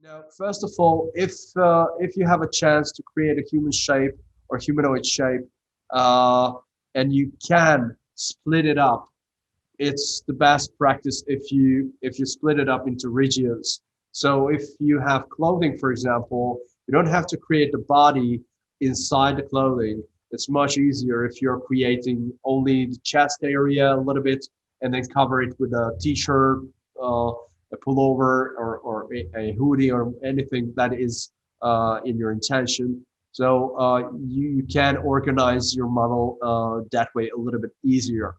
Now, first of all, if you have a chance to create a human shape or humanoid shape, uh, and you can split it up, it's the best practice if you split it up into regions. So if you have clothing, for example, you don't have to create the body inside the clothing. It's much easier if you're creating only the chest area a little bit and then cover it with a t-shirt, a pullover, or a hoodie or anything that is in your intention. So you can organize your model that way a little bit easier.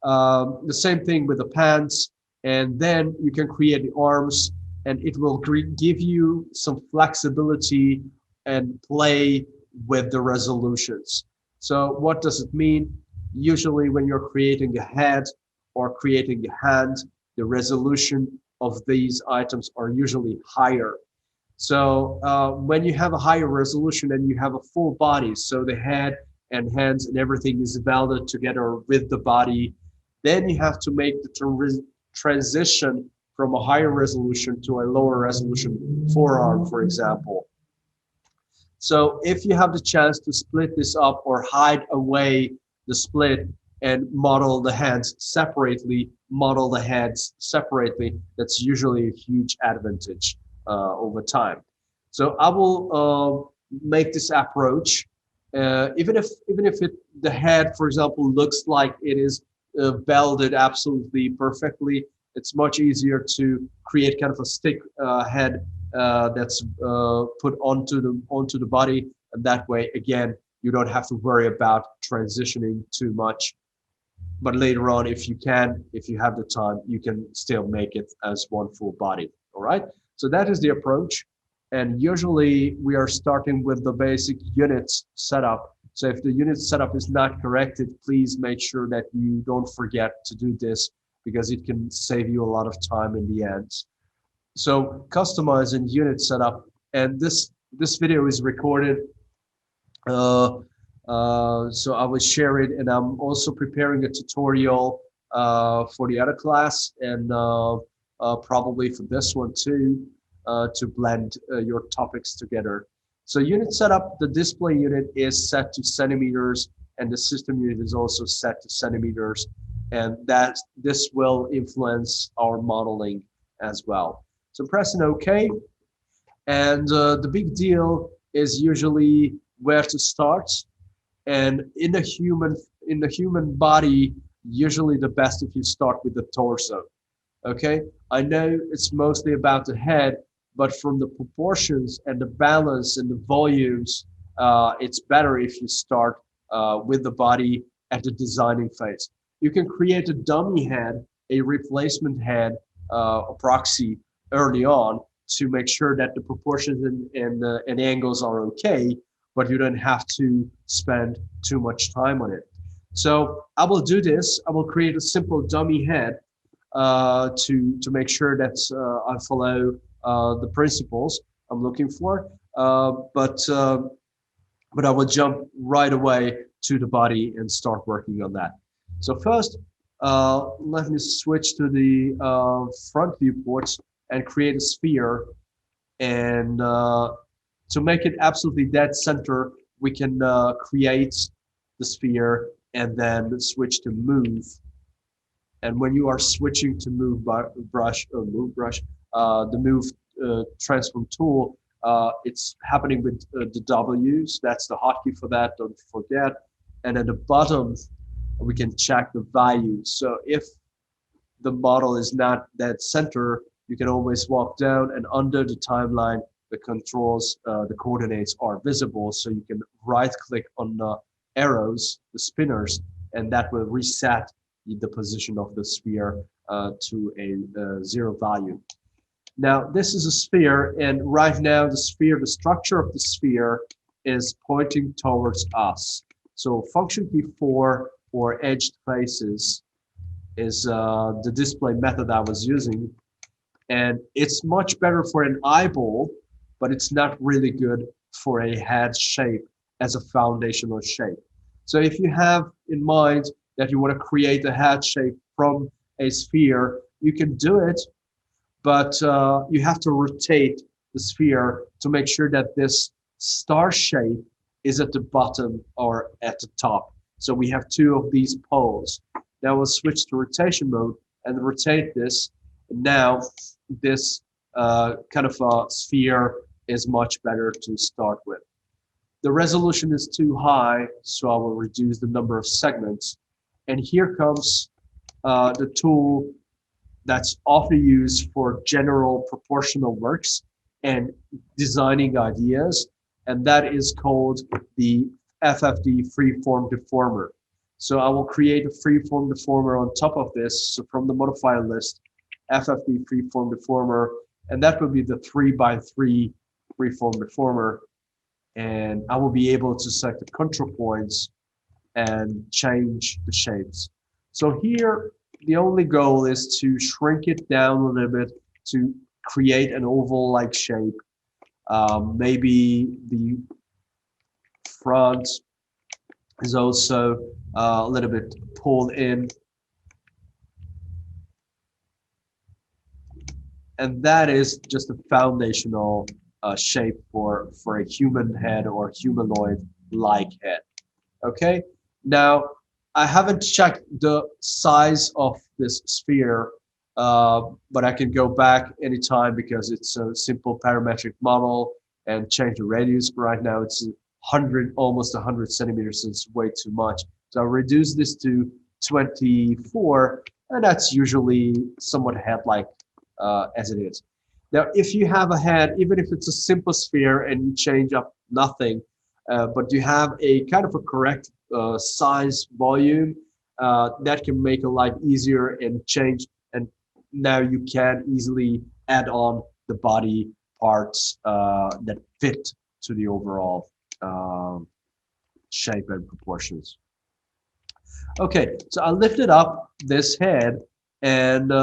The same thing with the pants, and then you can create the arms, and it will give you some flexibility and play with the resolutions. So what does it mean? Usually when you're creating a head or creating a hand, the resolution of these items are usually higher. So when you have a higher resolution and you have a full body, so the head and hands and everything is welded together with the body, then you have to make the transition from a higher resolution to a lower resolution forearm, for example. So if you have the chance to split this up or hide away the split and model the hands separately, model the heads separately, that's usually a huge advantage over time. So I will make this approach, even if the head, for example, looks like it is welded absolutely perfectly. It's much easier to create kind of a stick head that's put onto the body, and that way, again, you don't have to worry about transitioning too much. But later on, if you have the time, you can still make it as one full body. All right. So that is the approach, and usually we are starting with the basic units setup. So if the unit setup is not corrected, please make sure that you don't forget to do this, because it can save you a lot of time in the end. So customizing unit setup, and this video is recorded, so I will share it, and I'm also preparing a tutorial for the other class, and probably for this one too, to blend your topics together. So unit setup, the display unit is set to centimeters, and the system unit is also set to centimeters, and this will influence our modeling as well. So pressing OK, and the big deal is usually where to start. And in the human body, usually the best if you start with the torso. Okay, I know it's mostly about the head, but from the proportions and the balance and the volumes, it's better if you start with the body at the designing phase. You can create a dummy head, a replacement head, a proxy early on to make sure that the proportions and angles are okay, but you don't have to spend too much time on it. So I will do this. I will create a simple dummy head to make sure that I follow the principles I'm looking for. But I will jump right away to the body and start working on that. So first, let me switch to the front viewports and create a sphere. And to make it absolutely dead center, we can create the sphere and then switch to move. And when you are switching to move brush, the move transform tool, it's happening with the W's. That's the hotkey for that, don't forget. And at the bottom, we can check the values. So if the model is not dead center, you can always walk down, and under the timeline, the controls, the coordinates are visible. So you can right click on the arrows, the spinners, and that will reset the position of the sphere to a 0 value. Now, this is a sphere, and right now the structure of the sphere is pointing towards us. So function key 4 for edged faces is the display method I was using. And it's much better for an eyeball, but it's not really good for a head shape as a foundational shape. So if you have in mind that you want to create a head shape from a sphere, you can do it, but you have to rotate the sphere to make sure that this star shape is at the bottom or at the top. So we have two of these poles. Now we'll switch to rotation mode and rotate this. And now this kind of a sphere is much better to start with. The resolution is too high, so I will reduce the number of segments. And here comes the tool that's often used for general proportional works and designing ideas, and that is called the FFD freeform deformer. So I will create a freeform deformer on top of this. So from the modifier list, FFD freeform deformer, and that will be the 3x3 freeform deformer. And I will be able to select the control points and change the shapes. So here, the only goal is to shrink it down a little bit to create an oval-like shape. Maybe the front is also a little bit pulled in. And that is just a foundational shape for a human head or humanoid-like head. Okay, now I haven't checked the size of this sphere, but I can go back anytime because it's a simple parametric model and change the radius. Right now it's 100, almost 100 centimeters, so it's way too much. So I'll reduce this to 24, and that's usually somewhat head-like as it is. Now, if you have a head, even if it's a simple sphere and you change up nothing, but you have a kind of a correct size volume, that can make a life easier and change. And now you can easily add on the body parts that fit to the overall shape and proportions. Okay, so I lifted up this head, and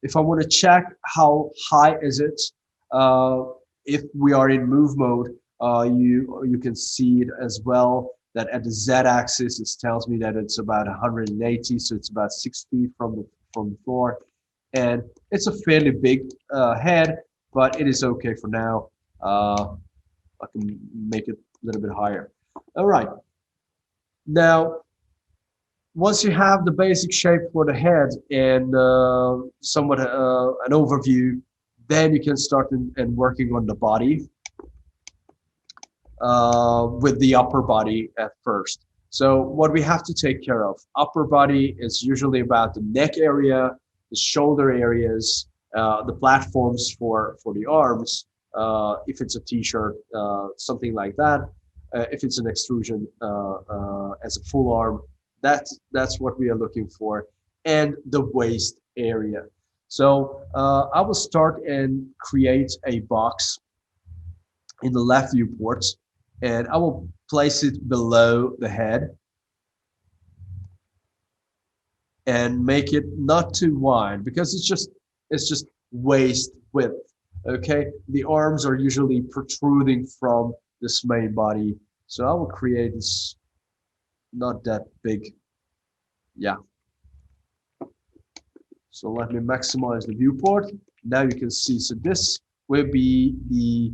if I want to check how high is it, if we are in move mode, you can see it as well, that at the z-axis it tells me that it's about 180, so it's about 6 feet from the floor, and it's a fairly big head, but it is okay for now. I can make it a little bit higher. All right, now once you have the basic shape for the head and somewhat an overview, then you can start and working on the body with the upper body at first. So what we have to take care of, upper body is usually about the neck area, the shoulder areas, the platforms for the arms, if it's a t-shirt, something like that. If it's an extrusion as a full arm, that's what we are looking for, and the waist area. So I will start and create a box in the left viewport, and I will place it below the head and make it not too wide because it's just waist width. Okay, the arms are usually protruding from this main body, so I will create this not that big. Yeah, so let me maximize the viewport. Now you can see, so this will be the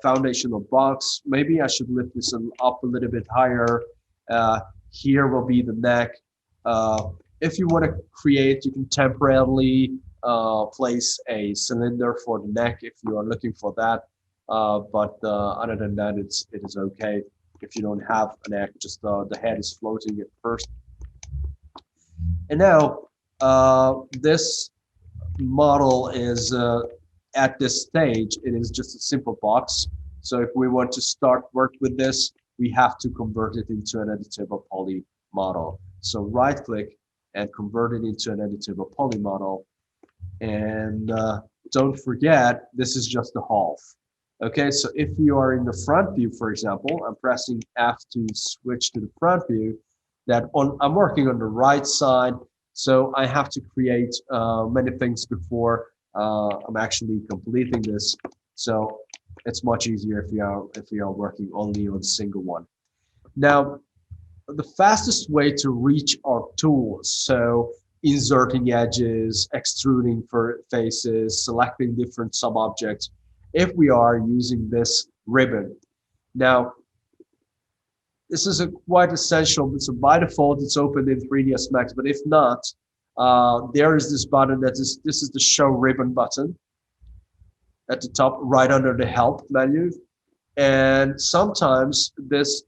foundational box. Maybe I should lift this up a little bit higher. Here will be the neck. If you want to create, you can temporarily place a cylinder for the neck if you are looking for that. But other than that, it is okay. If you don't have a neck, just the head is floating at first. And now this model is at this stage, it is just a simple box. So if we want to start work with this, we have to convert it into an editable poly model. So right click and convert it into an editable poly model. And don't forget, this is just the half. Okay, so if you are in the front view, for example, I'm pressing F to switch to the front view. I'm working on the right side, so I have to create many things before I'm actually completing this. So it's much easier if you are working only on a single one. Now, the fastest way to reach our tools, so inserting edges, extruding for faces, selecting different sub-objects, if we are using this ribbon. Now, this is quite essential. So by default, it's open in 3dsmax, but if not, there is this button this is the show ribbon button at the top, right under the help menu. And sometimes this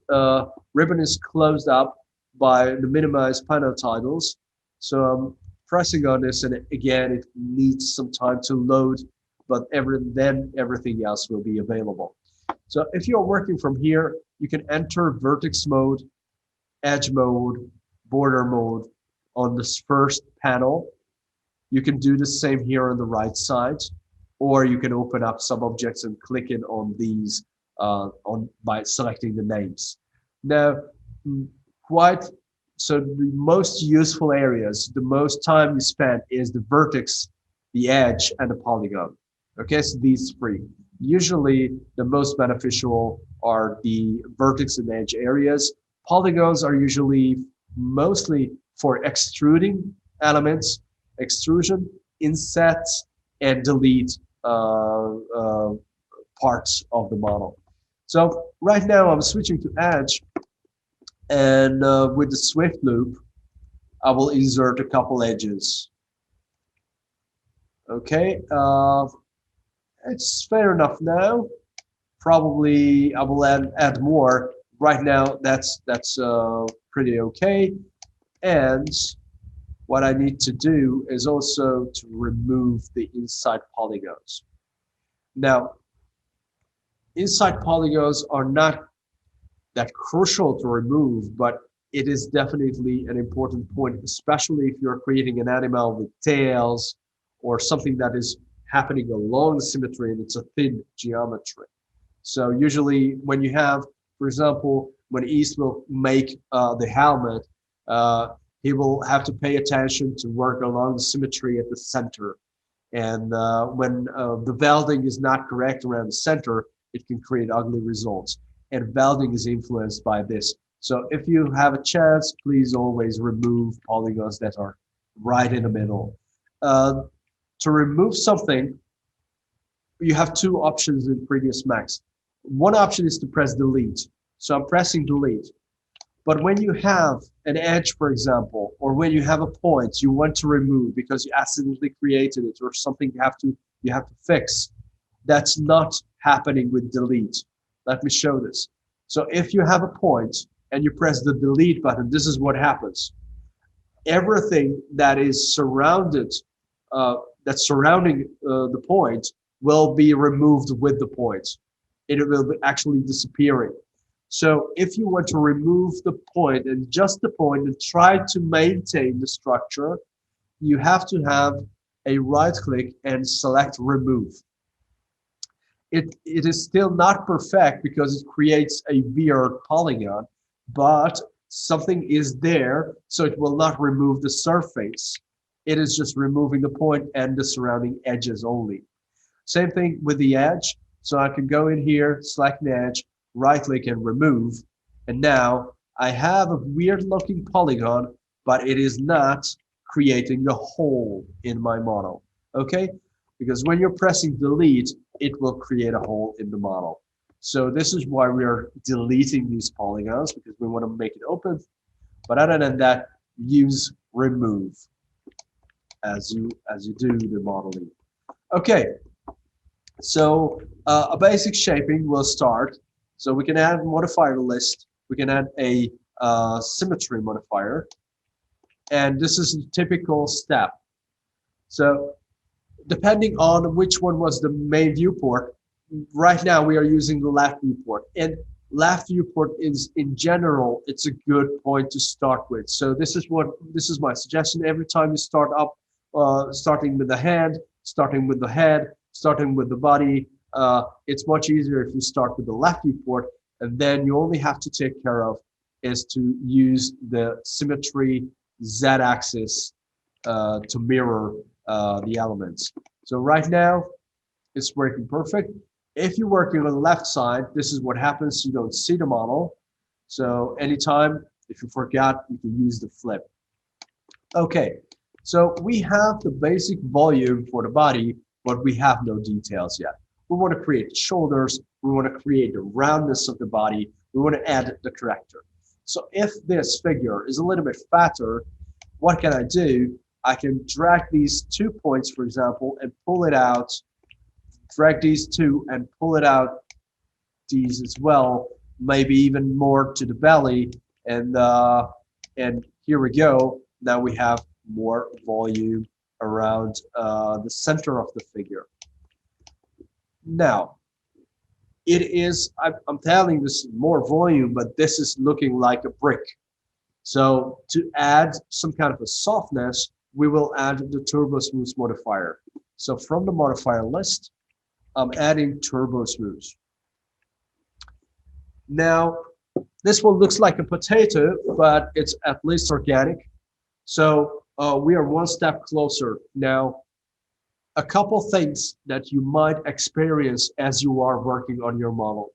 ribbon is closed up by the minimize panel titles. So I'm pressing on this, and again, it needs some time to load, but then everything else will be available. So if you're working from here, you can enter vertex mode, edge mode, border mode on this first panel. You can do the same here on the right side, or you can open up some objects and click in on these by selecting the names. Now, so the most useful areas, the most time you spend is the vertex, the edge, and the polygon. Okay, so these three. Usually, the most beneficial are the vertex and edge areas. Polygons are usually mostly for extruding elements, extrusion, inset, and delete parts of the model. So right now I'm switching to edge, and with the Swift loop, I will insert a couple edges. Okay, it's fair enough now. Probably I will add more. Right now that's pretty okay. And what I need to do is also to remove the inside polygons. Now, inside polygons are not that crucial to remove, but it is definitely an important point, especially if you're creating an animal with tails or something that is happening along the symmetry and it's a thin geometry. So usually when you have, for example, when East will make the helmet, he will have to pay attention to work along the symmetry at the center. And when the welding is not correct around the center, it can create ugly results. And welding is influenced by this. So if you have a chance, please always remove polygons that are right in the middle. To remove something, you have two options in 3dsmax. One option is to press delete. So I'm pressing delete. But when you have an edge, for example, or when you have a point you want to remove because you accidentally created it or something you have to fix, that's not happening with delete. Let me show this. So if you have a point and you press the delete button, this is what happens. Everything that is surrounding the point will be removed with the point. It will be actually disappearing. So if you want to remove the point and just the point and try to maintain the structure, you have to have a right click and select remove. It is still not perfect because it creates a weird polygon, but something is there, so it will not remove the surface. It is just removing the point and the surrounding edges only. Same thing with the edge. So I can go in here, select an edge, right click and remove. And now I have a weird looking polygon, but it is not creating a hole in my model. Okay? Because when you're pressing delete, it will create a hole in the model. So this is why we are deleting these polygons, because we want to make it open. But other than that, use remove as you do the modeling. Okay, so a basic shaping will start. So we can add a modifier list. We can add a symmetry modifier. And this is a typical step. So depending on which one was the main viewport, right now we are using the left viewport. And left viewport is, in general, it's a good point to start with. So this is my suggestion. Every time you start up, starting with the hand, starting with the head, starting with the body, it's much easier if you start with the left viewport, and then you only have to take care of is to use the symmetry z-axis to mirror the elements. So right now it's working perfect. If you're working on the left side, this is what happens. You don't see the model. So anytime, if you forgot, you can use the flip. Okay, so we have the basic volume for the body, but we have no details yet. We want to create shoulders. We want to create the roundness of the body. We want to add the corrector. So if this figure is a little bit fatter, what can I do? I can drag these 2 points, for example, and pull it out, drag these 2 and pull it out these as well, maybe even more to the belly, and here we go. Now we have more volume around the center of the figure. Now, it is, I'm telling this more volume, but this is looking like a brick. So to add some kind of a softness, we will add the Turbo Smooth modifier. So from the modifier list, I'm adding Turbo Smooth. Now, this one looks like a potato, but it's at least organic. So we are one step closer. Now, a couple things that you might experience as you are working on your model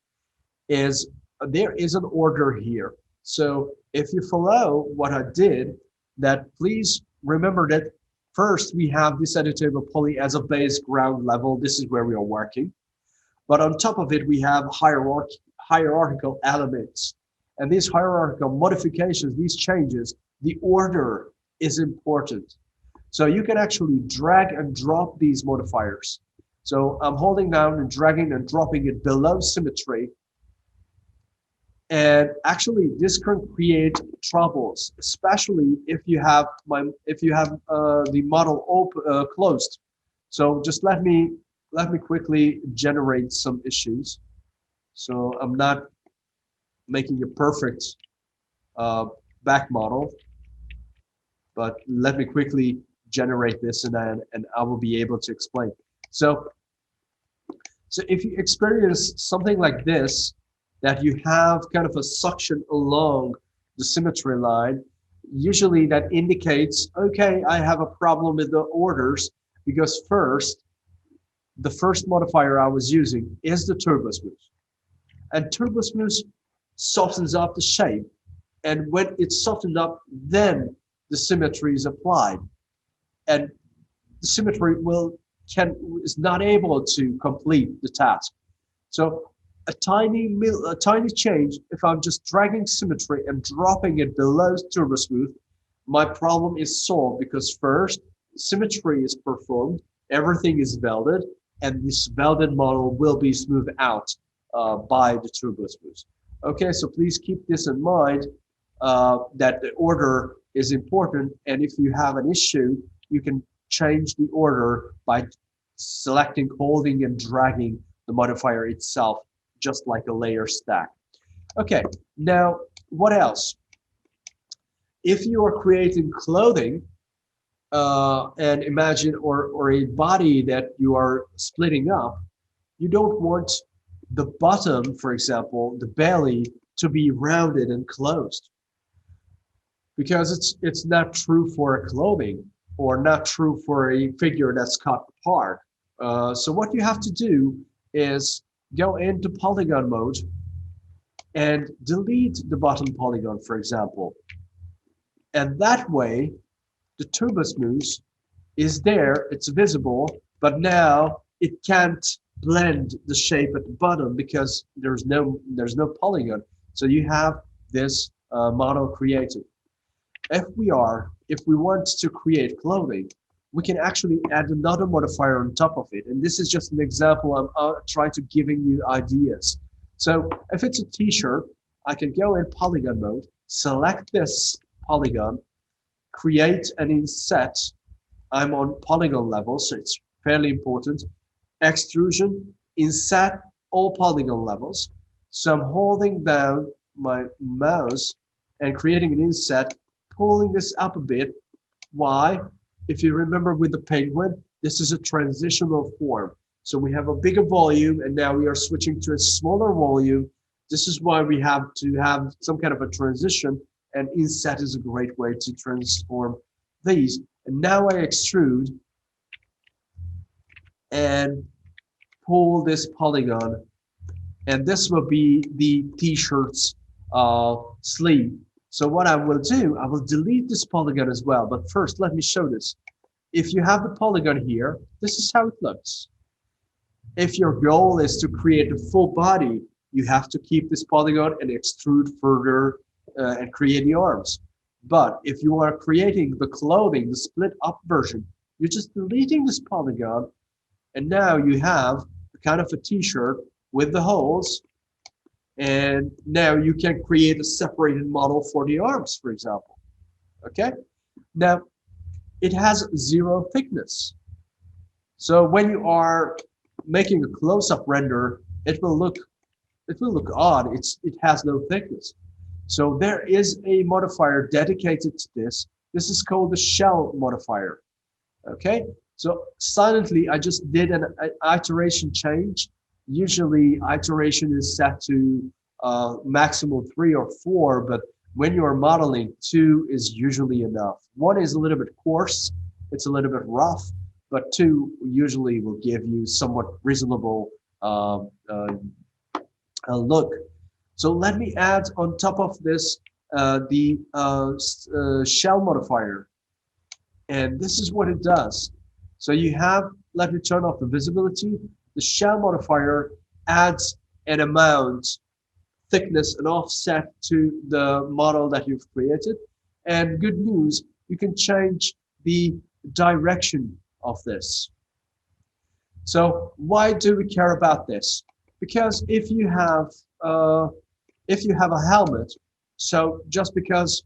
is there is an order here. So if you follow what I did, that please remember that first we have this editable poly as a base ground level. This is where we are working. But on top of it, we have hierarchical elements. And these hierarchical modifications, these changes, the order is important. So you can actually drag and drop these modifiers. So I'm holding down and dragging and dropping it below symmetry. And actually, this can create troubles, especially if you have the model closed. So just let me quickly generate some issues. So I'm not making a perfect back model, but let me quickly generate this, and I will be able to explain. So if you experience something like this, that you have kind of a suction along the symmetry line, usually that indicates, okay, I have a problem with the orders, because the first modifier I was using is the Turbo Smooth. And Turbo Smooth softens up the shape. And when it's softened up, then the symmetry is applied. And the symmetry is not able to complete the task. So a tiny change, if I'm just dragging symmetry and dropping it below Turbo Smooth, my problem is solved, because first, symmetry is performed, everything is welded, and this welded model will be smoothed out by the Turbo Smooth. Okay, so please keep this in mind, that the order is important, and if you have an issue, you can change the order by selecting, holding, and dragging the modifier itself, just like a layer stack. Okay, now what else? If you are creating clothing, and imagine, or a body that you are splitting up, you don't want the bottom, for example, the belly, to be rounded and closed, because it's not true for a clothing, or not true for a figure that's cut apart. So what you have to do is go into polygon mode and delete the bottom polygon, for example. And that way, the Turbo Smooth is there, it's visible, but now it can't blend the shape at the bottom because there's no polygon. So you have this model created. If we want to create clothing, we can actually add another modifier on top of it. And this is just an example. I'm trying to giving you ideas. So if it's a t-shirt, I can go in polygon mode, select this polygon, create an inset. I'm on polygon level, so it's fairly important. Extrusion, inset, all polygon levels. So I'm holding down my mouse and creating an inset, pulling this up a bit. Why? If you remember with the penguin, this is a transitional form. So we have a bigger volume, and now we are switching to a smaller volume. This is why we have to have some kind of a transition, and inset is a great way to transform these. And now I extrude and pull this polygon, and this will be the t-shirt's sleeve. So what I will do, I will delete this polygon as well. But first, let me show this. If you have the polygon here, this is how it looks. If your goal is to create a full body, you have to keep this polygon and extrude further and create the arms. But if you are creating the clothing, the split up version, you're just deleting this polygon, and now you have kind of a t-shirt with the holes, and now you can create a separated model for the arms, for example. Okay, now it has zero thickness, so when you are making a close-up render, it will look odd. It has no thickness. So there is a modifier dedicated to this. This is called the shell modifier. Okay, so silently I just did an iteration change. Usually iteration is set to maximum 3 or 4, but when you are modeling, 2 is usually enough. 1 is a little bit coarse, it's a little bit rough, but 2 usually will give you somewhat reasonable look. So let me add on top of this the shell modifier. And this is what it does. So you have, let me turn off the visibility. The shell modifier adds an amount, thickness, and offset to the model that you've created. And good news, you can change the direction of this. So why do we care about this? Because if you have a helmet, so just because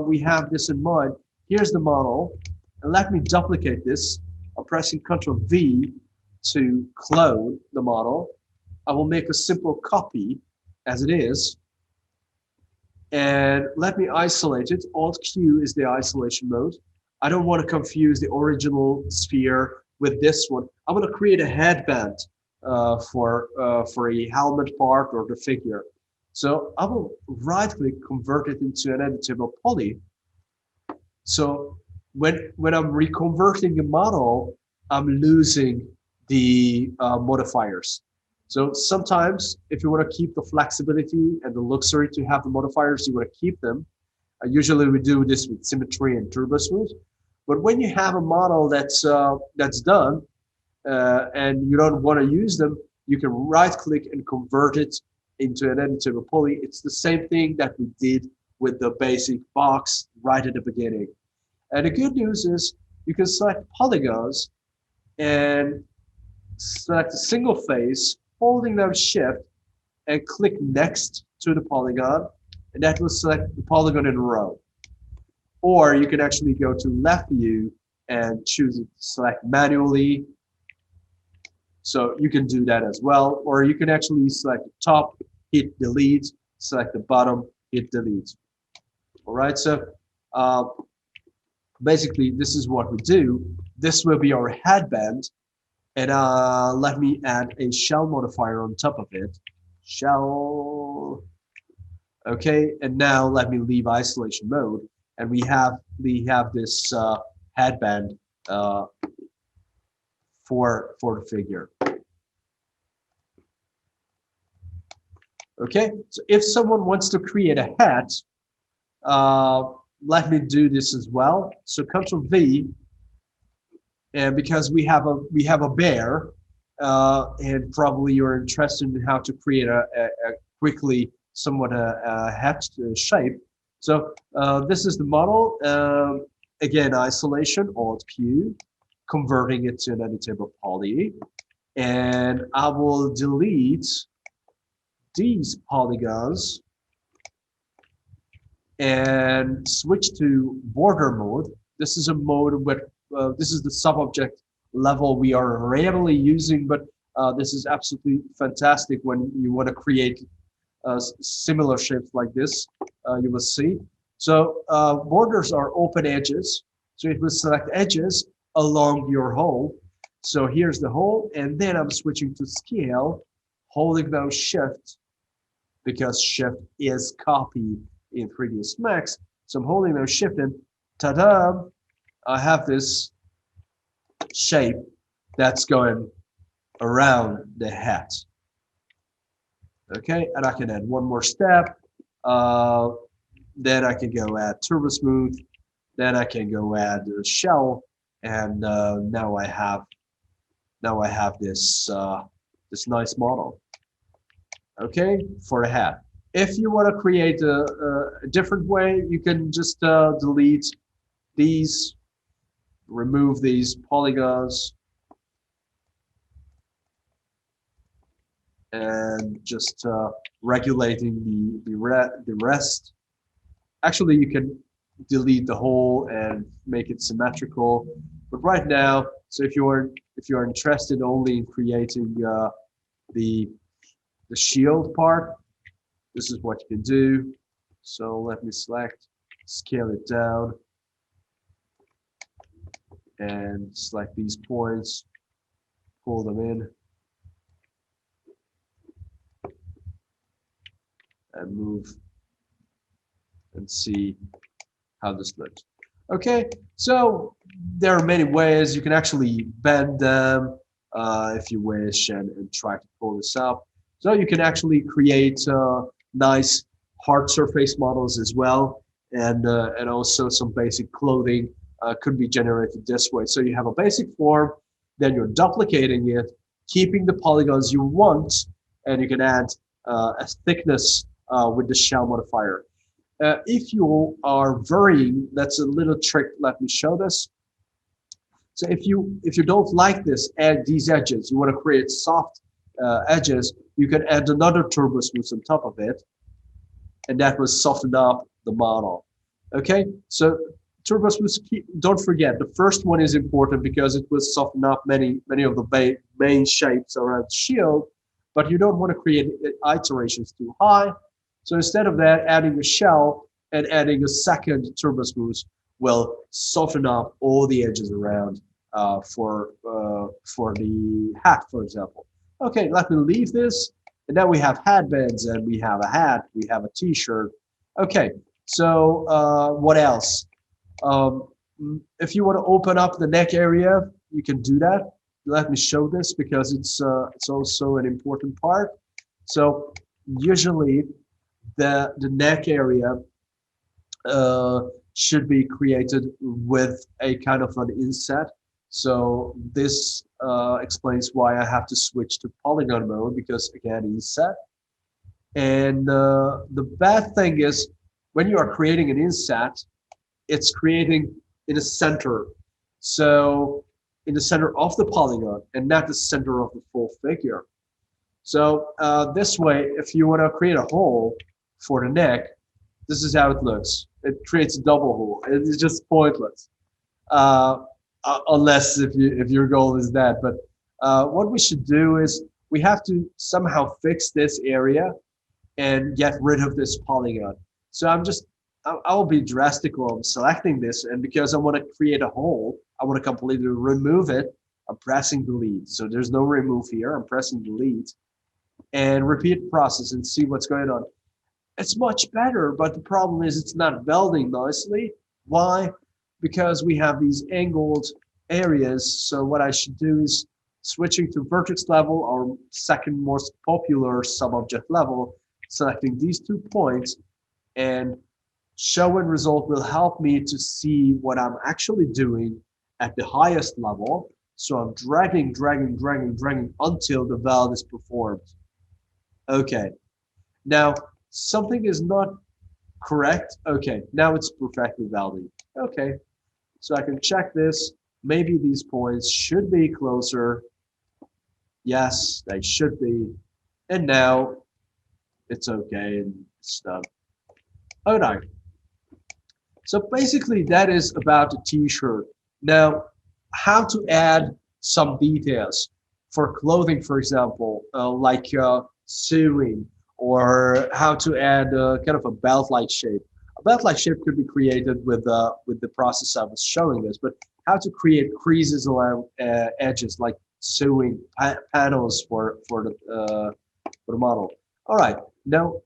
we have this in mind, here's the model, and let me duplicate this. I'm pressing Ctrl V to clone the model. I will make a simple copy as it is, and let me isolate it. Alt Q is the isolation mode. I don't want to confuse the original sphere with this one. I'm going to create a headband for a helmet part or the figure. So I will right-click, convert it into an editable poly. So when I'm reconverting a model, I'm losing the modifiers. So sometimes, if you want to keep the flexibility and the luxury to have the modifiers, you want to keep them. Usually we do this with symmetry and turbo smooth. But when you have a model that's done and you don't want to use them, you can right-click and convert it into an editable poly. It's the same thing that we did with the basic box right at the beginning. And the good news is you can select polygons and select a single face, holding down shift and click next to the polygon, and that will select the polygon in a row. Or you can actually go to left view and choose it, select manually. So you can do that as well. Or you can actually select the top, hit delete, select the bottom, hit delete. All right, so basically this is what we do. This will be our headband. And let me add a shell modifier on top of it. Shell. Okay, and now let me leave isolation mode, and we have this headband for the figure. Okay, so if someone wants to create a hat, let me do this as well. So Ctrl V. And because we have a bear, and probably you're interested in how to create a quickly somewhat a hat shape. So this is the model. Again, isolation, Alt Q, converting it to an editable poly, and I will delete these polygons and switch to border mode. This is a mode where this is the sub-object level we are rarely using, but this is absolutely fantastic when you want to create similar shapes like this. You will see. So borders are open edges. So it will select edges along your hole. So here's the hole, and then I'm switching to scale, holding down Shift, because Shift is copy in 3dsmax. So I'm holding down Shift, and ta-da! I have this shape that's going around the hat. Okay, and I can add one more step. Then I can go add turbo smooth. Then I can go add a shell, and now I have Now I have this this nice model. Okay, for a head. If you want to create a different way, you can just delete these, remove these polygons, and just regulating the rest. Actually, you can delete the whole and make it symmetrical. But right now, so if you're interested only in creating the shield part, this is what you can do. So let me select, scale it down, and select these points, pull them in, and move, and see how this looks. Okay, so there are many ways you can actually bend them if you wish, and try to pull this up. So you can actually create nice hard surface models as well, and also some basic clothing could be generated this way. So you have a basic form, then you're duplicating it, keeping the polygons you want, and you can add a thickness with the shell modifier. If you are varying, that's a little trick. Let me show this. So if you don't like this, add these edges. You want to create soft edges. You can add another turbo smooth on top of it, and that will soften up the model. Okay, so turbo smooth. Don't forget, the first one is important because it will soften up many of the main shapes around the shield. But you don't want to create iterations too high. So instead of that, adding a shell and adding a second turbo smooth will soften up all the edges around for the hat, for example. Okay, let me leave this, and now we have headbands, and we have a hat, we have a t-shirt. Okay, so what else? If you want to open up the neck area, you can do that. Let me show this because it's also an important part. So usually the neck area should be created with a kind of an inset. So this explains why I have to switch to polygon mode, because again, inset. And the bad thing is when you are creating an inset, it's creating in the center. So in the center of the polygon and not the center of the full figure. So this way, if you want to create a hole for the neck, this is how it looks. It creates a double hole. It's just pointless, unless if your goal is that. But what we should do is we have to somehow fix this area and get rid of this polygon. So I will be drastic while I'm selecting this, and because I want to create a hole, I want to completely remove it. I'm pressing delete. So there's no remove here. I'm pressing delete and repeat the process and see what's going on. It's much better, but the problem is it's not welding nicely. Why? Because we have these angled areas. So what I should do is switching to vertex level, our second most popular sub-object level, selecting these 2 points, and show and result will help me to see what I'm actually doing at the highest level. So I'm dragging until the weld is performed. Okay, now something is not correct. Okay, now it's perfectly welding. Okay, so I can check this. Maybe these points should be closer. Yes, they should be. And now it's okay and it's done. All right. So basically that is about the t-shirt. Now, how to add some details for clothing, for example, like sewing, or how to add kind of a belt-like shape. A belt-like shape could be created with the process I was showing this, but how to create creases along edges, like sewing panels for the model. All right, now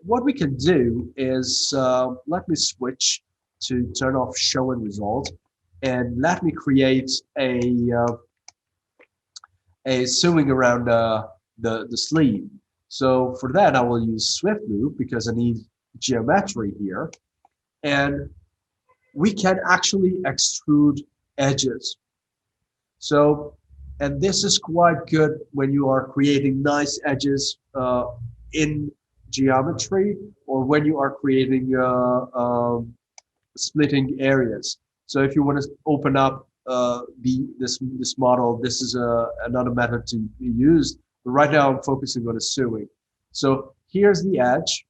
what we can do is let me switch to turn off show and result, and let me create a sewing around the sleeve. So for that, I will use Swift Loop because I need geometry here. And we can actually extrude edges. So And this is quite good when you are creating nice edges in geometry, or when you are creating splitting areas. So if you want to open up this model, this is another method to be used. But right now I'm focusing on a sewing. So here's the edge.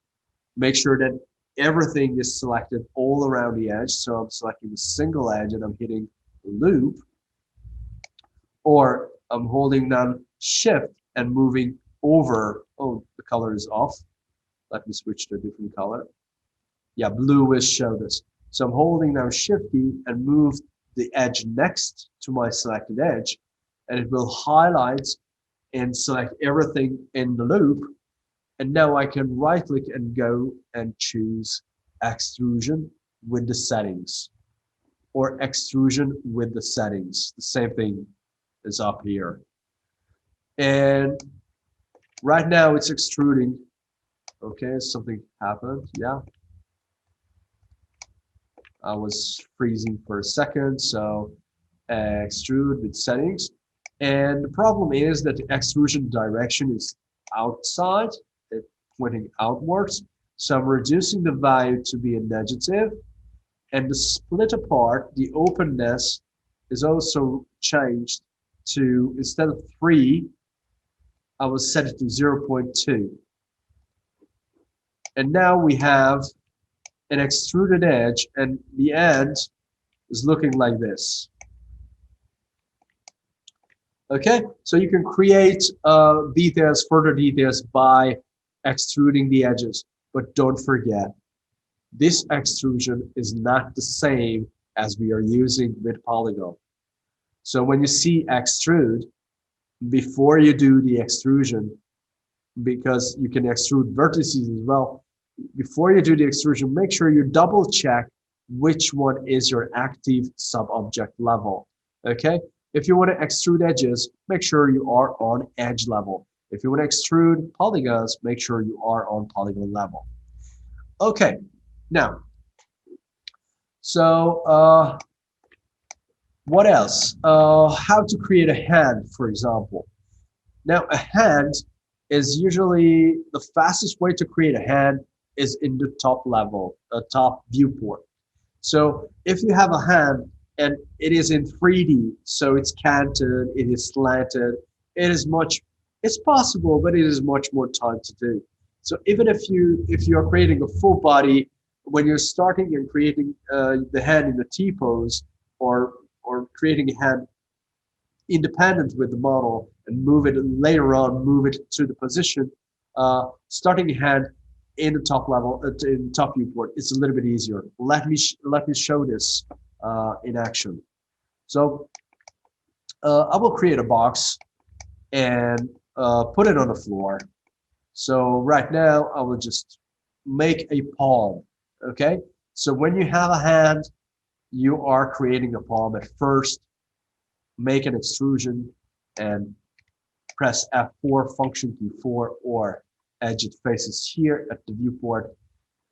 Make sure that everything is selected all around the edge. So I'm selecting a single edge and I'm hitting loop, or I'm holding down shift and moving over. Oh, the color is off. Let me switch to a different color. Yeah, blue will show this. So I'm holding down shift key and move the edge next to my selected edge, and it will highlight and select everything in the loop. And now I can right click and go and choose extrusion with the settings, or extrusion with the settings. The same thing is up here. And right now it's extruding. Okay, something happened. Yeah. I was freezing for a second, so extrude with settings. And the problem is that the extrusion direction is outside, it's pointing outwards. So I'm reducing the value to be a negative. And the split apart, the openness is also changed to, instead of 3, I will set it to 0.2. And now we have an extruded edge, and the end is looking like this. Okay, so you can create details, further details by extruding the edges, but don't forget, this extrusion is not the same as we are using with Polygon. So when you see extrude, before you do the extrusion, because you can extrude vertices as well, before you do the extrusion, make sure you double check which one is your active sub-object level. Okay, if you want to extrude edges, make sure you are on edge level. If you want to extrude polygons, make sure you are on polygon level. Okay, now, so what else? How to create a hand, for example. Now, a hand is usually the fastest way to create a hand is in the top level, top viewport. So if you have a hand and it is in 3D, so it's canted, it is slanted, it's possible, but it is much more time to do. So even if you are creating a full body, when you're starting and creating the hand in the T-pose, or creating a hand independent with the model and move it later on, move it to the position, starting a hand in the top level, in top viewport, it's a little bit easier. Let me show this in action. So I will create a box and put it on the floor. So right now I will just make a palm. Okay, so when you have a hand, you are creating a palm at first. Make an extrusion and press F4, function key 4, or edge it faces here at the viewport.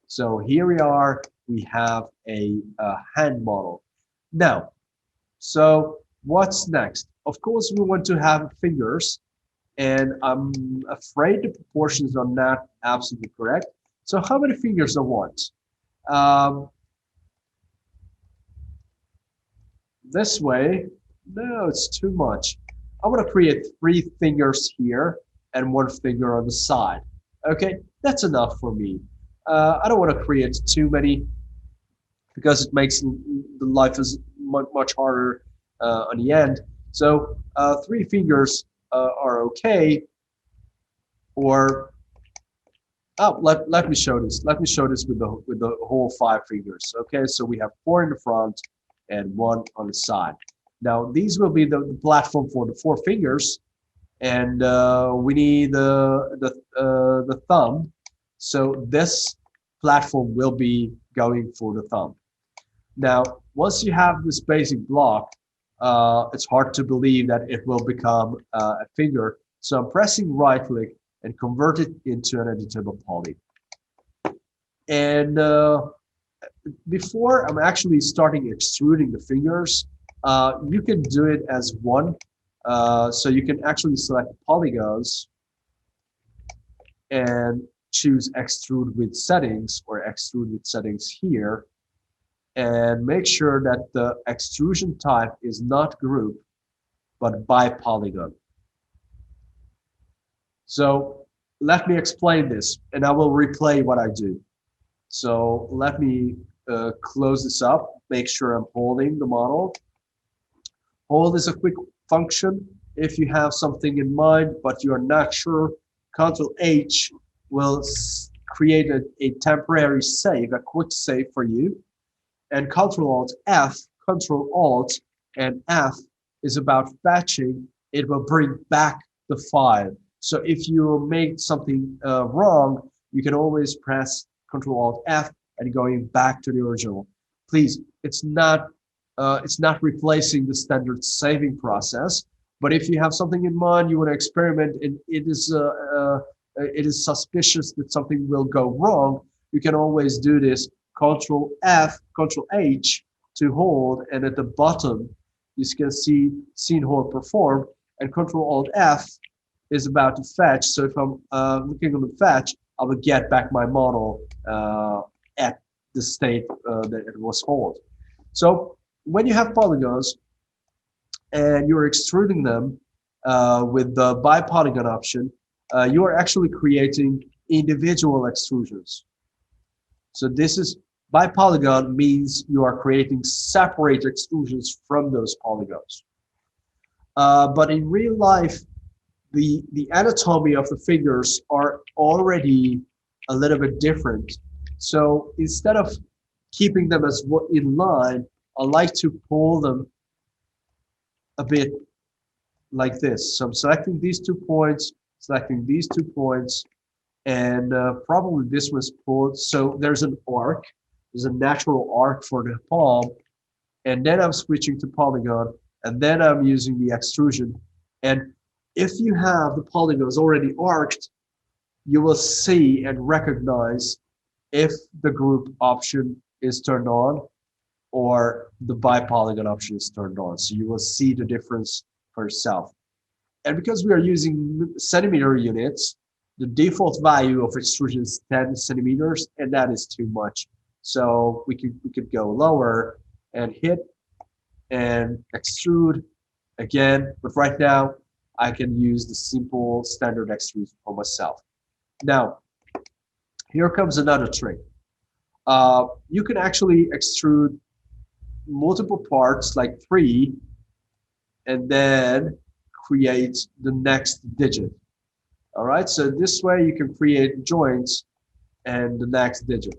So here we are, we have a hand model. Now, so what's next? Of course, we want to have fingers, and I'm afraid the proportions are not absolutely correct. So how many fingers I want? This way, no, it's too much. I want to create 3 fingers here and 1 finger on the side. Okay, that's enough for me. I don't want to create too many because it makes the life is much harder on the end. So 3 fingers are okay. Or let me show this. Let me show this with the whole 5 fingers. Okay, so we have 4 in the front and 1 on the side. Now these will be the platform for the 4 fingers, and we need the thumb. So this platform will be going for the thumb. Now, once you have this basic block, it's hard to believe that it will become a finger. So I'm pressing right click and convert it into an editable poly. And before I'm actually starting extruding the fingers, you can do it as one So you can actually select polygons and choose extrude with settings or extrude with settings here, and make sure that the extrusion type is not group but by polygon. So let me explain this, and I will replay what I do. So let me close this up, make sure I'm holding the model. Hold is a quick function. If you have something in mind but you are not sure, Ctrl H will create a temporary save, a quick save for you. And Ctrl Alt F, Ctrl Alt and F is about fetching. It will bring back the file. So if you made something wrong, you can always press Ctrl Alt F and going back to the original. Please, it's not replacing the standard saving process. But if you have something in mind, you want to experiment, and it is suspicious that something will go wrong, you can always do this. Ctrl F, Ctrl H to hold, and at the bottom you can see scene hold performed, and Ctrl Alt F is about to fetch. So if I'm looking on the fetch, I will get back my model at the state that it was hold. So when you have polygons and you're extruding them with the by polygon option, you are actually creating individual extrusions. So this is by polygon means you are creating separate extrusions from those polygons. But in real life, the anatomy of the fingers are already a little bit different. So instead of keeping them as in line, I like to pull them a bit like this. So I'm selecting these 2 points, selecting these 2 points, and probably this was pulled. So there's an arc, there's a natural arc for the palm, and then I'm switching to polygon, and then I'm using the extrusion. And if you have the polygons already arced, you will see and recognize if the group option is turned on or the by polygon option is turned on. So you will see the difference for yourself. And because we are using centimeter units, the default value of extrusion is 10 centimeters, and that is too much. So we could go lower and hit and extrude again. But right now, I can use the simple standard extrude for myself. Now, here comes another trick. You can actually extrude multiple parts, like 3, and then create the next digit. All right, so this way you can create joints and the next digit.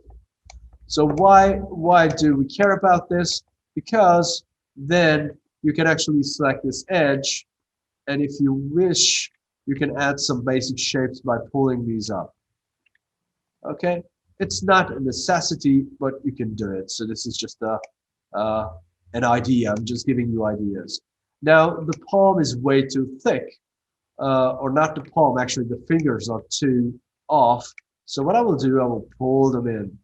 So why do we care about this? Because then you can actually select this edge, and if you wish, you can add some basic shapes by pulling these up. Okay, it's not a necessity, but you can do it. So this is just an idea. I'm just giving you ideas. Now the palm is way too thick, or not the palm, actually the fingers are too off. So what I will do, I will pull them in.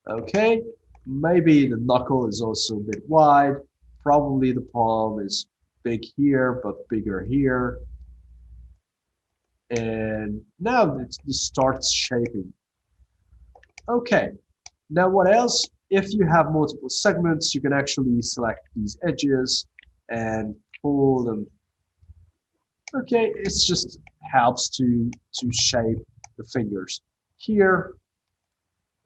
Okay, maybe the knuckle is also a bit wide. Probably the palm is big here, but bigger here. And now it starts shaping. Okay, now what else? If you have multiple segments, you can actually select these edges and pull them. Okay, it just helps to shape the fingers. Here,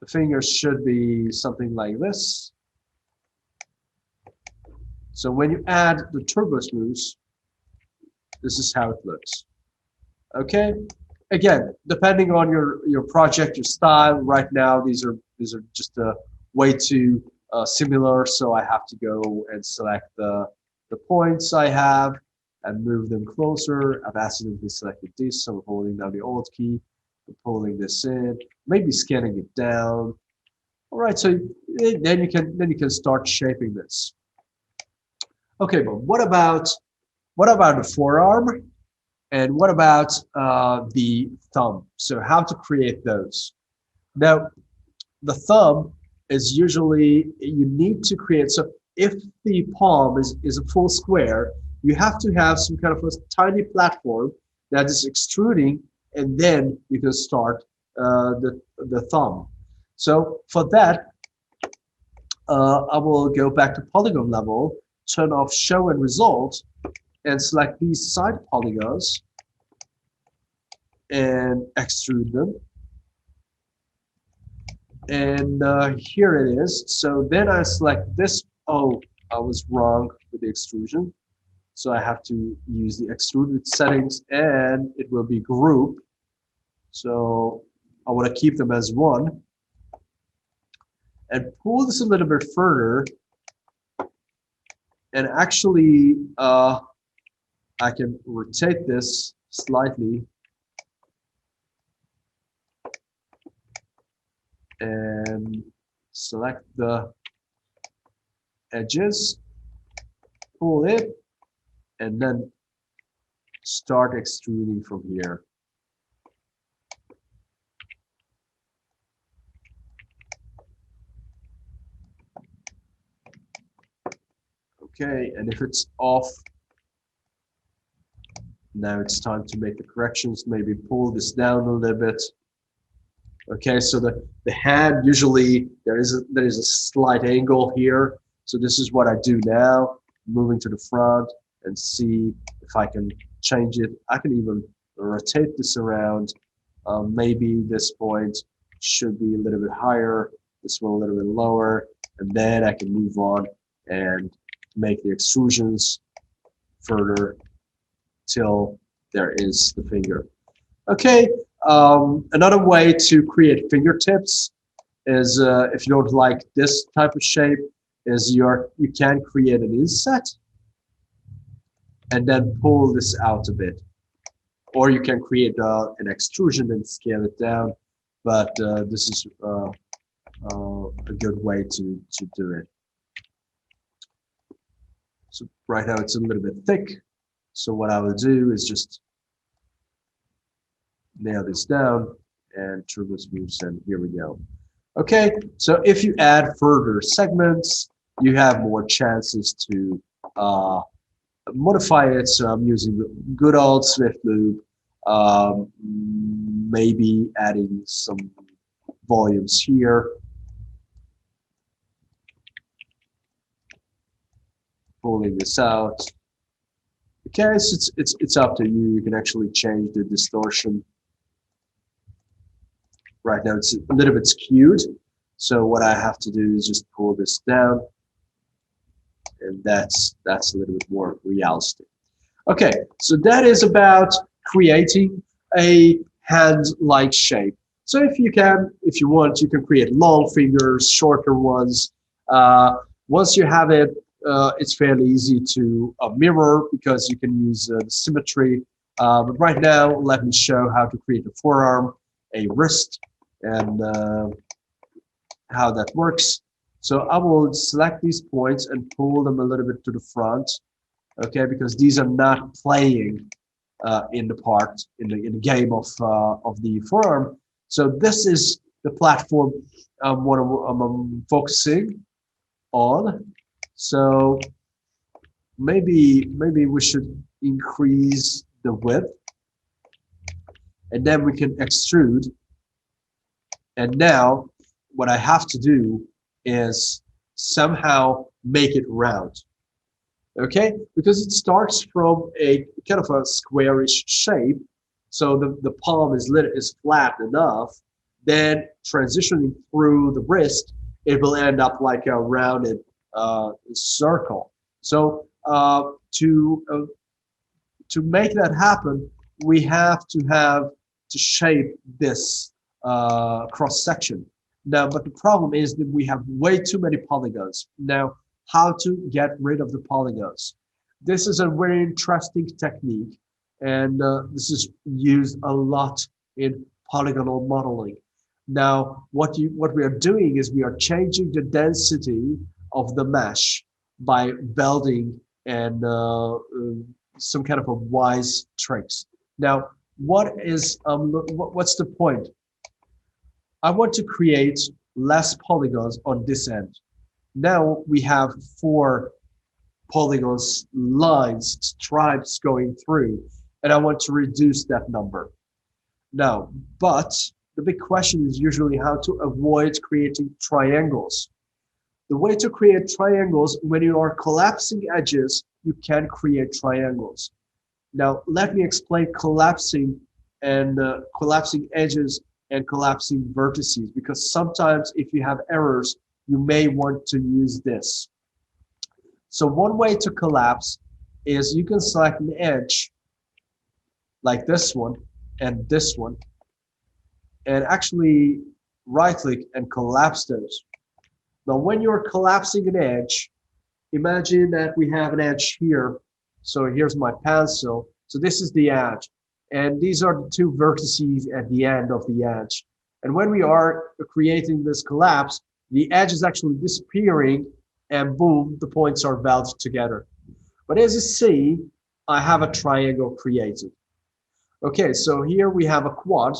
the fingers should be something like this. So when you add the turbo smooths, this is how it looks. Okay, again, depending on your project, your style. Right now, these are just way too similar, so I have to go and select the points I have and move them closer. I've accidentally selected this, so I'm holding down the Alt key, pulling this in, maybe scanning it down. All right, so then you can start shaping this. Okay, but what about the forearm? And what about the thumb? So how to create those? Now, the thumb is usually, you need to create, so if the palm is a full square, you have to have some kind of a tiny platform that is extruding, and then you can start the thumb. So for that, I will go back to polygon level, turn off show and result, and select these side polygons and extrude them. And here it is. So then I select this. Oh, I was wrong with the extrusion. So I have to use the extruded settings, and it will be group. So I want to keep them as one. And pull this a little bit further. And actually, I can rotate this slightly. And select the edges, pull it, and then start extruding from here. Okay, and if it's off, now it's time to make the corrections. Maybe pull this down a little bit. Okay, so the hand, usually there is a slight angle here. So this is what I do now, moving to the front and see if I can change it. I can even rotate this around. Maybe this point should be a little bit higher, this one a little bit lower, and then I can move on and make the extrusions further till there is the finger. Okay, another way to create fingertips is if you don't like this type of shape, is you can create an inset and then pull this out a bit. Or you can create an extrusion and scale it down, but this is a good way to do it. So right now it's a little bit thick, so what I will do is just nail this down and turbo moves, and here we go. Okay, so if you add further segments, you have more chances to modify it. So I'm using the good old Swift loop, maybe adding some volumes here, pulling this out. Okay, so it's up to you. You can actually change the distortion. Right now it's a little bit skewed, so what I have to do is just pull this down, and that's a little bit more realistic. Okay, so that is about creating a hand-like shape. So if you want, you can create long fingers, shorter ones. Once you have it, it's fairly easy to mirror because you can use the symmetry. But right now, let me show how to create a forearm, a wrist, and how that works. So I will select these points and pull them a little bit to the front, okay, because these are not playing in the game of the forearm. So this is the platform what I'm focusing on. So maybe we should increase the width, and then we can extrude. And now what I have to do is somehow make it round, okay? Because it starts from a kind of a squarish shape, so the palm is flat enough. Then transitioning through the wrist, it will end up like a rounded circle. So to make that happen, we have to shape this cross section. Now, but the problem is that we have way too many polygons. Now, how to get rid of the polygons? This is a very interesting technique, and this is used a lot in polygonal modeling. Now, what we are doing is we are changing the density of the mesh by welding and some kind of a wise tricks. Now, what's the point? I want to create less polygons on this end. Now we have 4 polygons, lines, stripes going through, and I want to reduce that number. Now, but the big question is usually how to avoid creating triangles. The way to create triangles, when you are collapsing edges, you can create triangles. Now, let me explain collapsing and collapsing edges and collapsing vertices, because sometimes if you have errors, you may want to use this. So one way to collapse is you can select an edge like this one and this one, and actually right click and collapse those. Now, when you're collapsing an edge, imagine that we have an edge here. So here's my pencil. So this is the edge. And these are the 2 vertices at the end of the edge. And when we are creating this collapse, the edge is actually disappearing, and boom, the points are welded together. But as you see, I have a triangle created. Okay, so here we have a quad,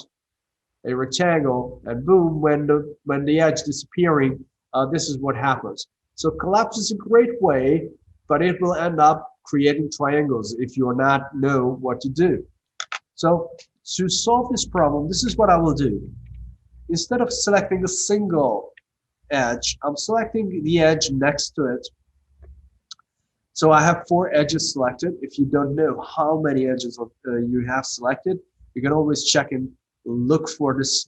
a rectangle, and boom, when the edge disappearing, this is what happens. So collapse is a great way, but it will end up creating triangles if you not know what to do. So to solve this problem, this is what I will do. Instead of selecting a single edge, I'm selecting the edge next to it. So I have 4 edges selected. If you don't know how many edges you have selected, you can always check and look for this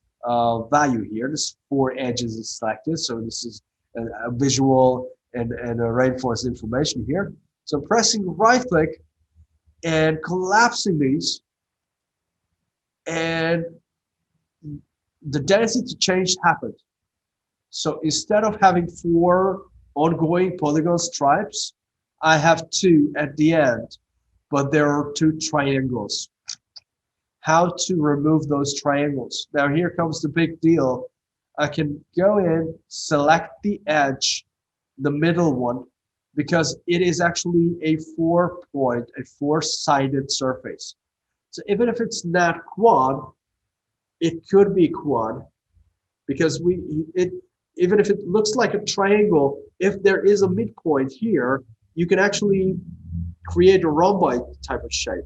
value here. This 4 edges is selected. So this is a visual and a reinforced information here. So pressing right click and collapsing these, and the density change happened. So instead of having 4 ongoing polygon stripes, I have 2 at the end, but there are 2 triangles. How to remove those triangles? Now here comes the big deal. I can go in, select the edge, the middle one, because it is actually a 4-point, a 4-sided surface. So even if it's not quad, it could be quad, because even if it looks like a triangle, if there is a midpoint here, you can actually create a rhomboid type of shape.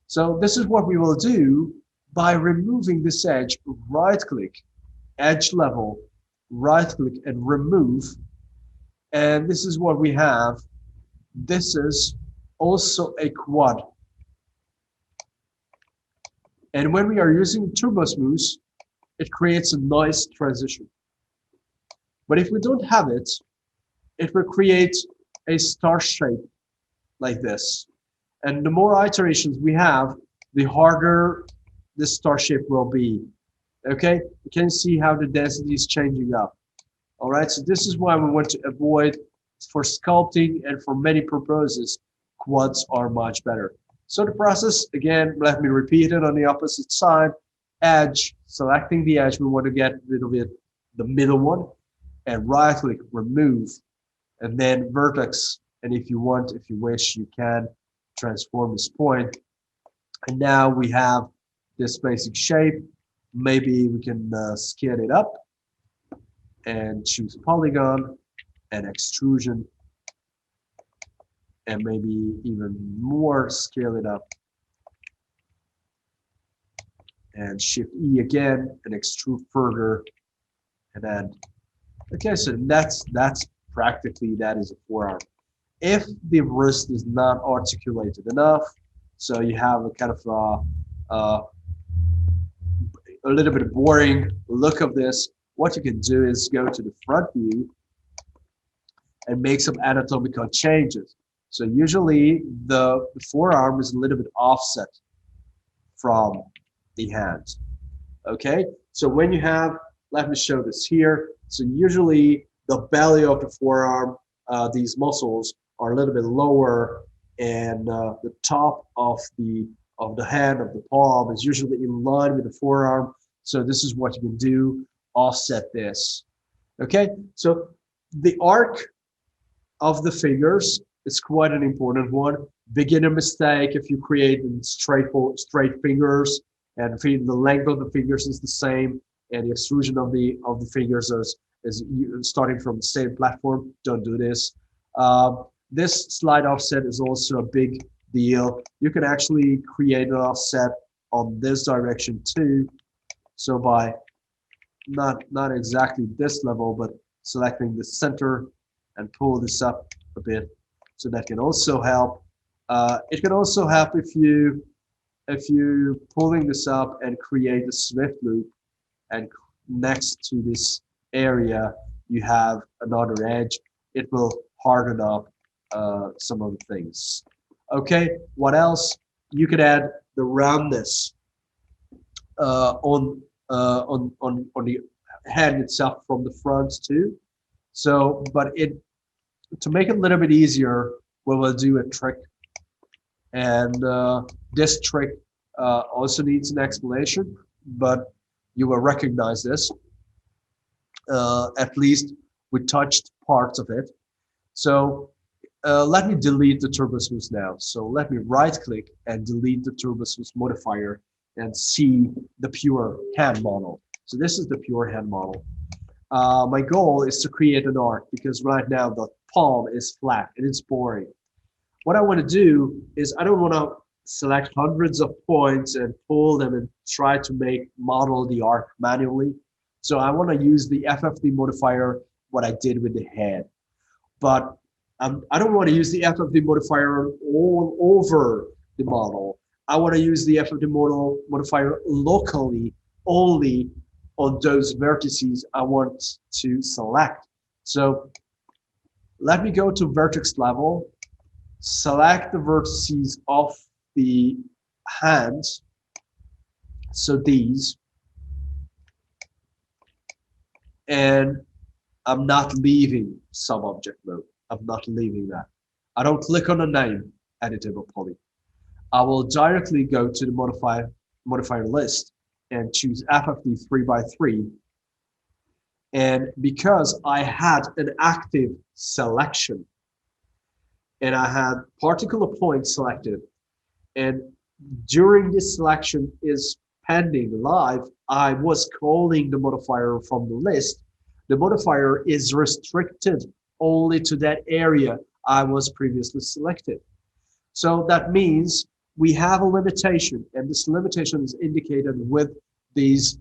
So this is what we will do by removing this edge. Right click, edge level, right click and remove. And this is what we have. This is also a quad. And when we are using Turbo Smooth, it creates a nice transition. But if we don't have it, it will create a star shape like this. And the more iterations we have, the harder this star shape will be. Okay, you can see how the density is changing up. All right, so this is why we want to avoid, for sculpting and for many purposes, quads are much better. So the process, again, let me repeat it on the opposite side. Edge, selecting the edge, we want to get rid of it, the middle one, and right click, remove, and then vertex. And if you want, if you wish, you can transform this point. And now we have this basic shape. Maybe we can scale it up and choose polygon and extrusion, and maybe even more, scale it up and shift E again and extrude further, and then okay, so that's practically, that is a forearm. If the wrist is not articulated enough, so you have a kind of a little bit boring look of this, what you can do is go to the front view and make some anatomical changes. So usually the forearm is a little bit offset from the hand. Okay, so when you have, let me show this here. So usually the belly of the forearm, these muscles are a little bit lower, and the top of the hand, of the palm, is usually in line with the forearm. So this is what you can do, offset this. Okay, so the arc of the fingers is quite an important one. Beginner mistake if you create straight fingers, and the length of the fingers is the same, and the extrusion of the fingers is you starting from the same platform. Don't do this. This slide offset is also a big deal. You can actually create an offset on this direction too. So by not exactly this level, but selecting the center and pull this up a bit. So that can also help. It can also help if you pulling this up and create a Swift loop, and next to this area you have another edge. It will harden up some of the things. Okay, what else? You could add the roundness on the head itself from the front too. So, but to make it a little bit easier, we will do a trick, and this trick also needs an explanation, but you will recognize this. At least we touched parts of it. So let me delete the turbo smooth now. So let me right click and delete the turbo smooth modifier and see the pure hand model. So this is the pure hand model. My goal is to create an arc because right now the palm is flat and it's boring. What I want to do is I don't want to select hundreds of points and pull them and try to model the arc manually. So I want to use the FFD modifier, what I did with the head. But I don't want to use the FFD modifier all over the model. I want to use the FFD modifier locally only on those vertices I want to select. So let me go to vertex level, select the vertices of the hands, so these, and I'm not leaving sub-object mode. I'm not leaving that. I don't click on the name, editable poly. I will directly go to the modifier list and choose FFD 3x3. And because I had an active selection and I had particular points selected, and during this selection is pending live, I was calling the modifier from the list. The modifier is restricted only to that area I was previously selected. So that means we have a limitation, and this limitation is indicated with these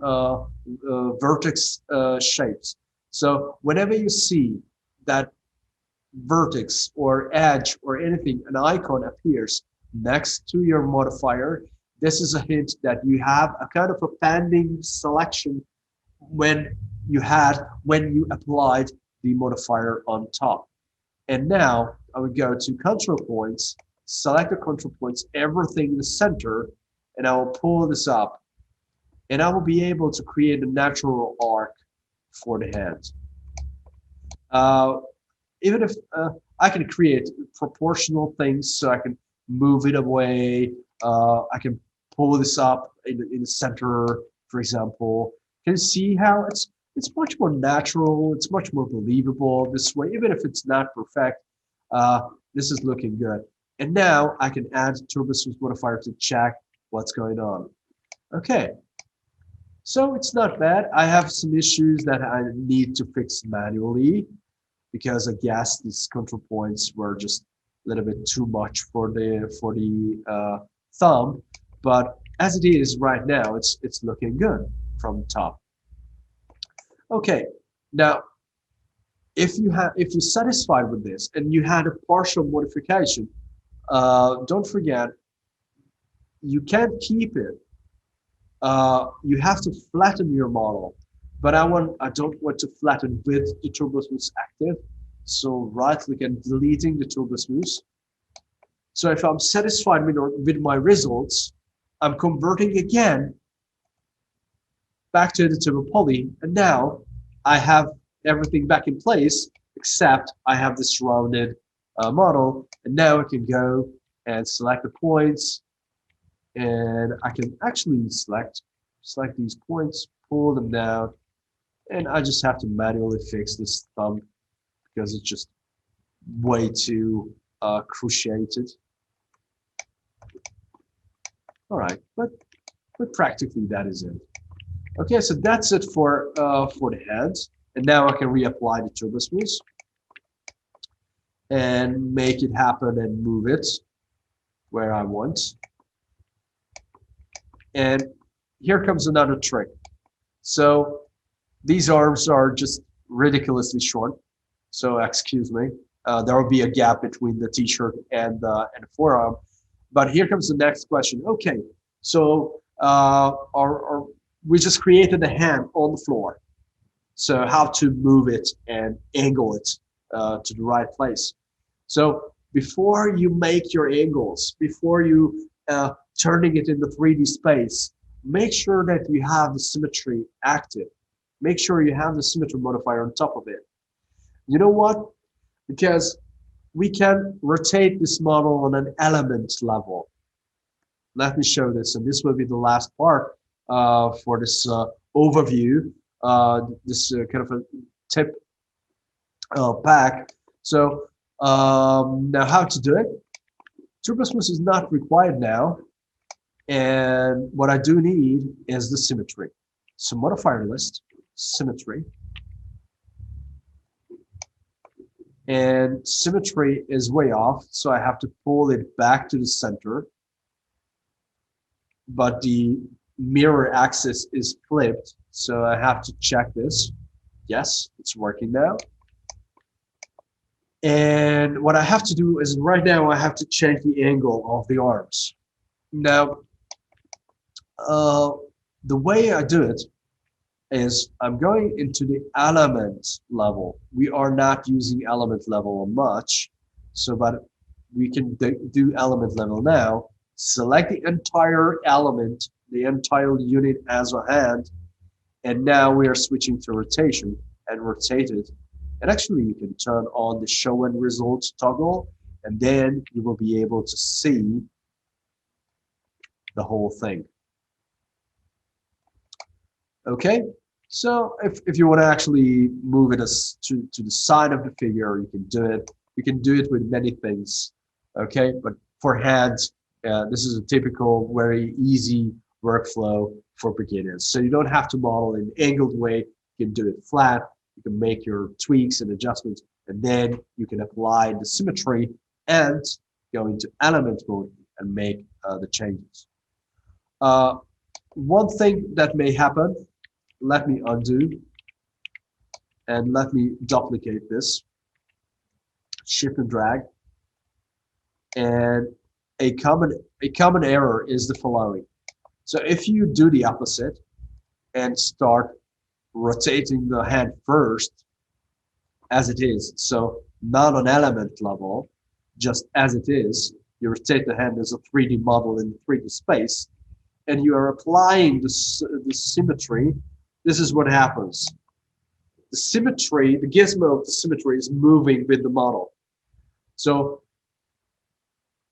vertex shapes. So whenever you see that vertex or edge or anything, an icon appears next to your modifier, this is a hint that you have a kind of a pending selection when you applied the modifier on top. And now I would go to control points, select the control points, everything in the center, and I will pull this up, and I will be able to create a natural arc for the hand. Even if I can create proportional things, so I can move it away, I can pull this up in the center, for example. Can you see how it's much more natural, it's much more believable this way, even if it's not perfect. This is looking good. And now I can add turbo smooth modifier to check what's going on. Okay, so it's not bad. I have some issues that I need to fix manually, because I guess these control points were just a little bit too much for the thumb. But as it is right now, it's looking good from top. Okay, now if you're satisfied with this and you had a partial modification, don't forget you can't keep it. You have to flatten your model, but I don't want to flatten with the turbo smooth active. So right click and deleting the turbo smooth. So if I'm satisfied with my results, I'm converting again back to the turbo poly, and now I have everything back in place except I have this rounded model, and now I can go and select the points, and I can actually select these points, pull them down, and I just have to manually fix this thumb because it's just way too cruciated. All right, but practically that is it. Okay, so that's it for the heads. And now I can reapply the turbo smooth and make it happen and move it where I want. And here comes another trick. So these arms are just ridiculously short. So excuse me. There will be a gap between the t-shirt and the forearm. But here comes the next question. Okay, so we just created a hand on the floor. So how to move it and angle it to the right place. So before you make your angles, before you turning it into 3D space, make sure that you have the symmetry active. Make sure you have the symmetry modifier on top of it. You know what? Because we can rotate this model on an element level. Let me show this, and this will be the last part for this overview, this kind of a tip pack. So now how to do it? Turbo smooth is not required now, and what I do need is the symmetry. So modifier list, symmetry. And symmetry is way off, so I have to pull it back to the center. But the mirror axis is flipped, so I have to check this. Yes, it's working now. And what I have to do is right now I have to change the angle of the arms. Now, the way I do it is I'm going into the element level. We are not using element level much, so but we can do element level now. Select the entire element, the entire unit as a hand, and now we are switching to rotation and rotate it. And actually you can turn on the show and results toggle, and then you will be able to see the whole thing. Okay, so if you want to actually move it as to the side of the figure, you can do it. You can do it with many things. Okay, but for hands, this is a typical, very easy workflow for beginners. So you don't have to model in an angled way. You can do it flat. You can make your tweaks and adjustments, and then you can apply the symmetry and go into element mode and make the changes. One thing that may happen, let me undo and let me duplicate this, shift and drag, and a common error is the following. So if you do the opposite and start rotating the hand first as it is, so not on element level, just as it is, you rotate the hand as a 3D model in 3D space, and you are applying the symmetry. This is what happens. The symmetry, the gizmo of the symmetry is moving with the model. So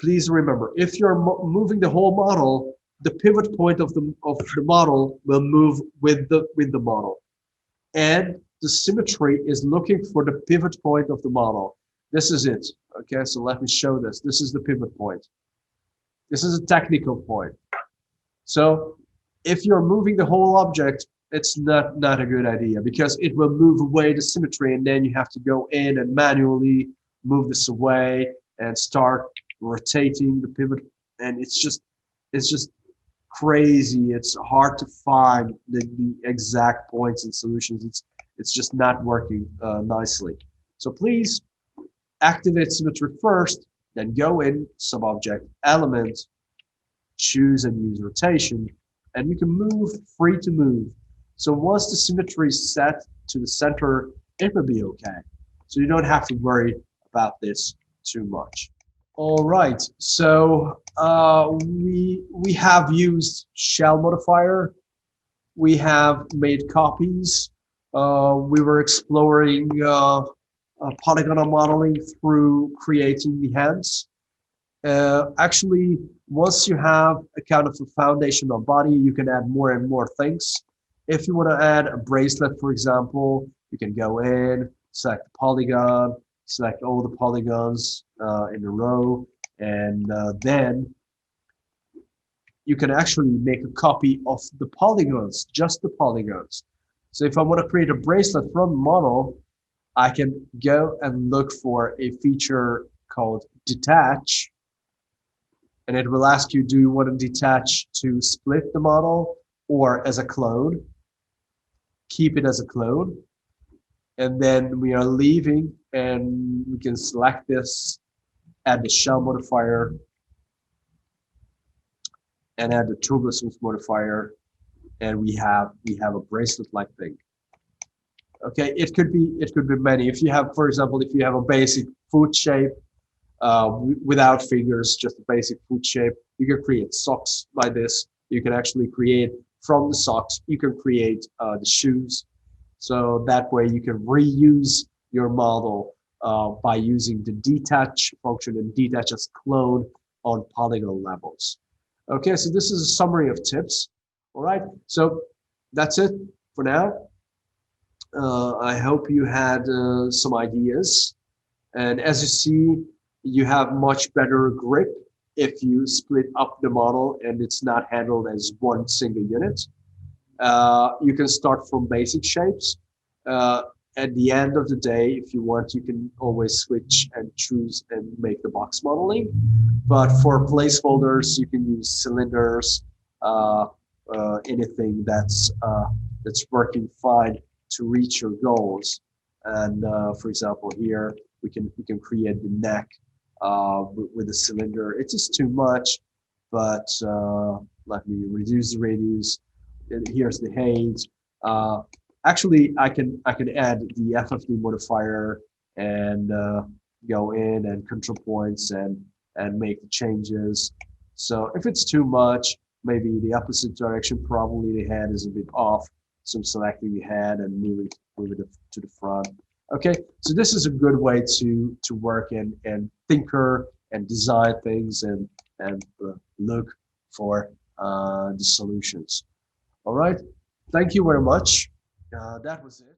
please remember, if you're moving the whole model, the pivot point of the model will move with the model. And the symmetry is looking for the pivot point of the model. This is it. Okay, so let me show this. This is the pivot point. This is a technical point. So if you're moving the whole object, it's not a good idea, because it will move away the symmetry, and then you have to go in and manually move this away and start rotating the pivot, and it's just crazy. It's hard to find the exact points and solutions. It's just not working nicely. So please activate symmetry first, then go in sub-object element, choose and use rotation, and you can move free to move. So once the symmetry is set to the center, it will be okay. So you don't have to worry about this too much. All right, so we have used shell modifier. We have made copies. We were exploring polygonal modeling through creating the hands. Actually, once you have a kind of a foundational body, you can add more and more things. If you want to add a bracelet, for example, you can go in, select the polygon, select all the polygons in a row, and then you can actually make a copy of the polygons, just the polygons. So if I want to create a bracelet from the model, I can go and look for a feature called detach, and it will ask you, do you want to detach to split the model or as a clone? Keep it as a clone. And then we are leaving, and we can select this, add the shell modifier, and add the turbosmooth modifier, and we have a bracelet-like thing. Okay, it could be many. If you have, for example, if you have a basic foot shape without fingers, just a basic foot shape, you can create socks by this. You can actually create from the socks. You can create the shoes. So that way you can reuse your model by using the detach function and detach as clone on polygon levels. Okay, so this is a summary of tips. All right, so that's it for now. I hope you had some ideas. And as you see, you have much better grip if you split up the model and it's not handled as one single unit. You can start from basic shapes. At the end of the day, if you want, you can always switch and choose and make the box modeling. But for placeholders, you can use cylinders, anything that's working fine to reach your goals. And for example, here we can create the neck with a cylinder. It's just too much, but let me reduce the radius. And here's the height. Actually, I can add the FFD modifier and go in and control points and make the changes. So if it's too much, maybe the opposite direction, probably the head is a bit off. So I'm selecting the head and move it to the front. Okay, so this is a good way to work and tinker and design things and look for the solutions. All right, thank you very much. That was it.